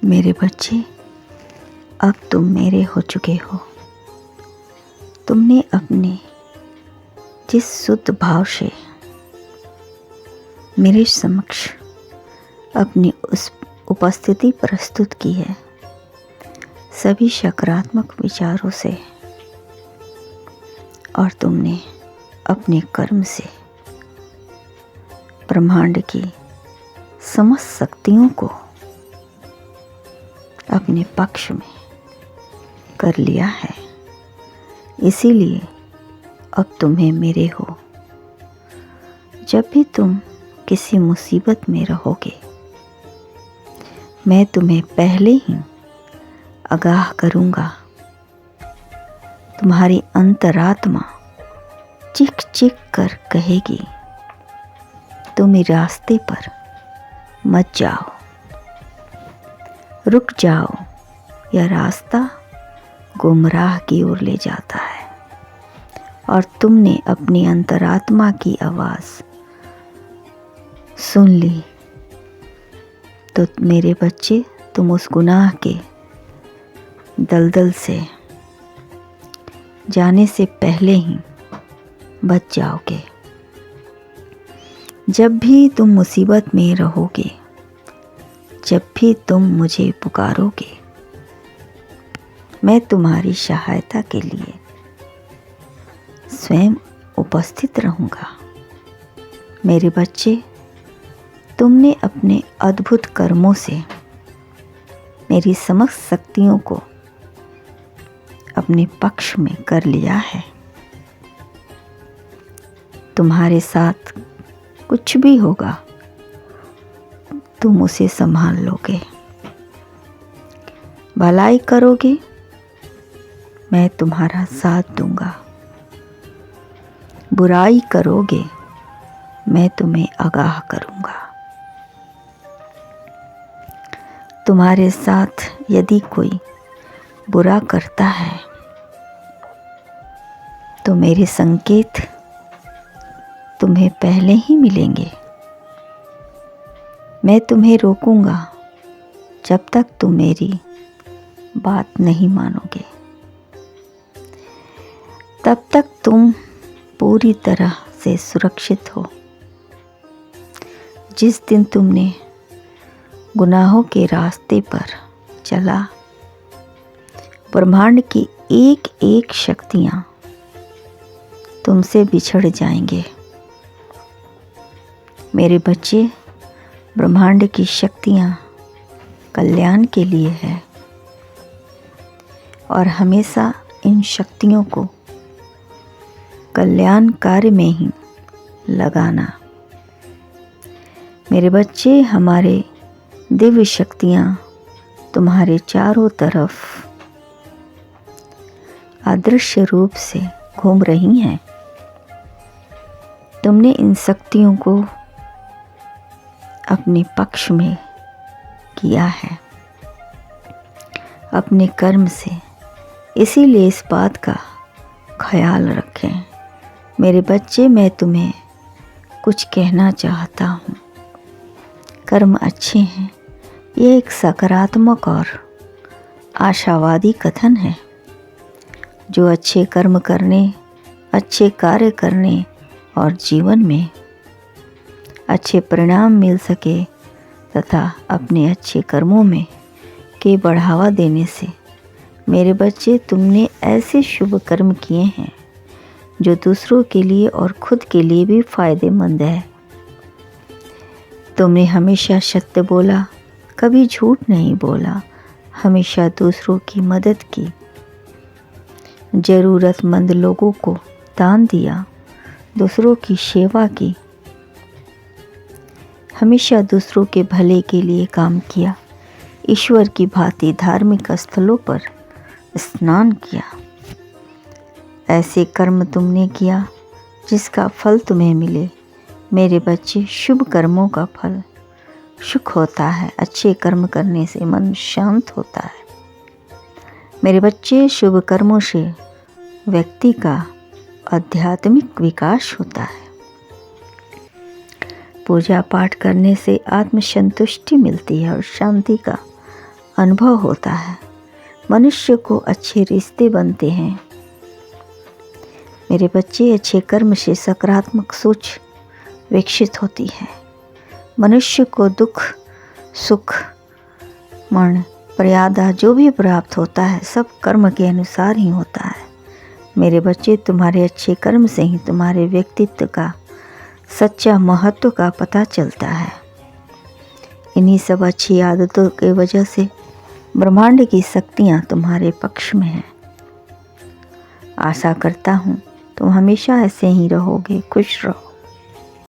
मेरे बच्चे, अब तुम मेरे हो चुके हो। तुमने अपने जिस शुद्ध भाव से मेरे समक्ष अपनी उस उपस्थिति प्रस्तुत की है, सभी सकारात्मक विचारों से, और तुमने अपने कर्म से ब्रह्मांड की समस्त शक्तियों को अपने पक्ष में कर लिया है। इसीलिए अब तुम्हें मेरे हो। जब भी तुम किसी मुसीबत में रहोगे, मैं तुम्हें पहले ही आगाह करूँगा। तुम्हारी अंतरात्मा चीख चीख कर कहेगी, तुम इस रास्ते पर मत जाओ, रुक जाओ, यह रास्ता गुमराह की ओर ले जाता है। और तुमने अपनी अंतरात्मा की आवाज़ सुन ली तो मेरे बच्चे, तुम उस गुनाह के दलदल से जाने से पहले ही बच जाओगे। जब भी तुम मुसीबत में रहोगे, जब भी तुम मुझे पुकारोगे, मैं तुम्हारी सहायता के लिए स्वयं उपस्थित रहूँगा। मेरे बच्चे, तुमने अपने अद्भुत कर्मों से मेरी समस्त शक्तियों को अपने पक्ष में कर लिया है। तुम्हारे साथ कुछ भी होगा, तुम उसे संभाल लोगे। भलाई करोगे, मैं तुम्हारा साथ दूंगा। बुराई करोगे, मैं तुम्हें आगाह करूंगा। तुम्हारे साथ यदि कोई बुरा करता है तो मेरे संकेत तुम्हें पहले ही मिलेंगे। मैं तुम्हें रोकूंगा जब तक तुम मेरी बात नहीं मानोगे। तब तक तुम पूरी तरह से सुरक्षित हो। जिस दिन तुमने गुनाहों के रास्ते पर चला, ब्रह्मांड की एक एक शक्तियाँ तुमसे बिछड़ जाएंगे। मेरे बच्चे, ब्रह्मांड की शक्तियाँ कल्याण के लिए है और हमेशा इन शक्तियों को कल्याण कार्य में ही लगाना। मेरे बच्चे, हमारे दिव्य शक्तियाँ तुम्हारे चारों तरफ अदृश्य रूप से घूम रही हैं। तुमने इन शक्तियों को अपने पक्ष में किया है अपने कर्म से। इसीलिए इस बात का ख्याल रखें। मेरे बच्चे, मैं तुम्हें कुछ कहना चाहता हूँ। कर्म अच्छे हैं, यह एक सकारात्मक और आशावादी कथन है। जो अच्छे कर्म करने, अच्छे कार्य करने और जीवन में अच्छे परिणाम मिल सके तथा अपने अच्छे कर्मों में के बढ़ावा देने से, मेरे बच्चे, तुमने ऐसे शुभ कर्म किए हैं जो दूसरों के लिए और खुद के लिए भी फायदेमंद है। तुमने हमेशा सत्य बोला, कभी झूठ नहीं बोला, हमेशा दूसरों की मदद की, ज़रूरतमंद लोगों को दान दिया, दूसरों की सेवा की, हमेशा दूसरों के भले के लिए काम किया, ईश्वर की भांति धार्मिक स्थलों पर स्नान किया। ऐसे कर्म तुमने किया जिसका फल तुम्हें मिले। मेरे बच्चे, शुभ कर्मों का फल सुख होता है। अच्छे कर्म करने से मन शांत होता है। मेरे बच्चे, शुभ कर्मों से व्यक्ति का आध्यात्मिक विकास होता है। पूजा पाठ करने से आत्म संतुष्टि मिलती है और शांति का अनुभव होता है। मनुष्य को अच्छे रिश्ते बनते हैं। मेरे बच्चे, अच्छे कर्म से सकारात्मक सोच विकसित होती है। मनुष्य को दुख सुख मरण मर्यादा जो भी प्राप्त होता है सब कर्म के अनुसार ही होता है। मेरे बच्चे, तुम्हारे अच्छे कर्म से ही तुम्हारे व्यक्तित्व का सच्चा महत्व का पता चलता है। इन्हीं सब अच्छी आदतों के वजह से ब्रह्मांड की शक्तियाँ तुम्हारे पक्ष में हैं। आशा करता हूँ तुम हमेशा ऐसे ही रहोगे। खुश रहो।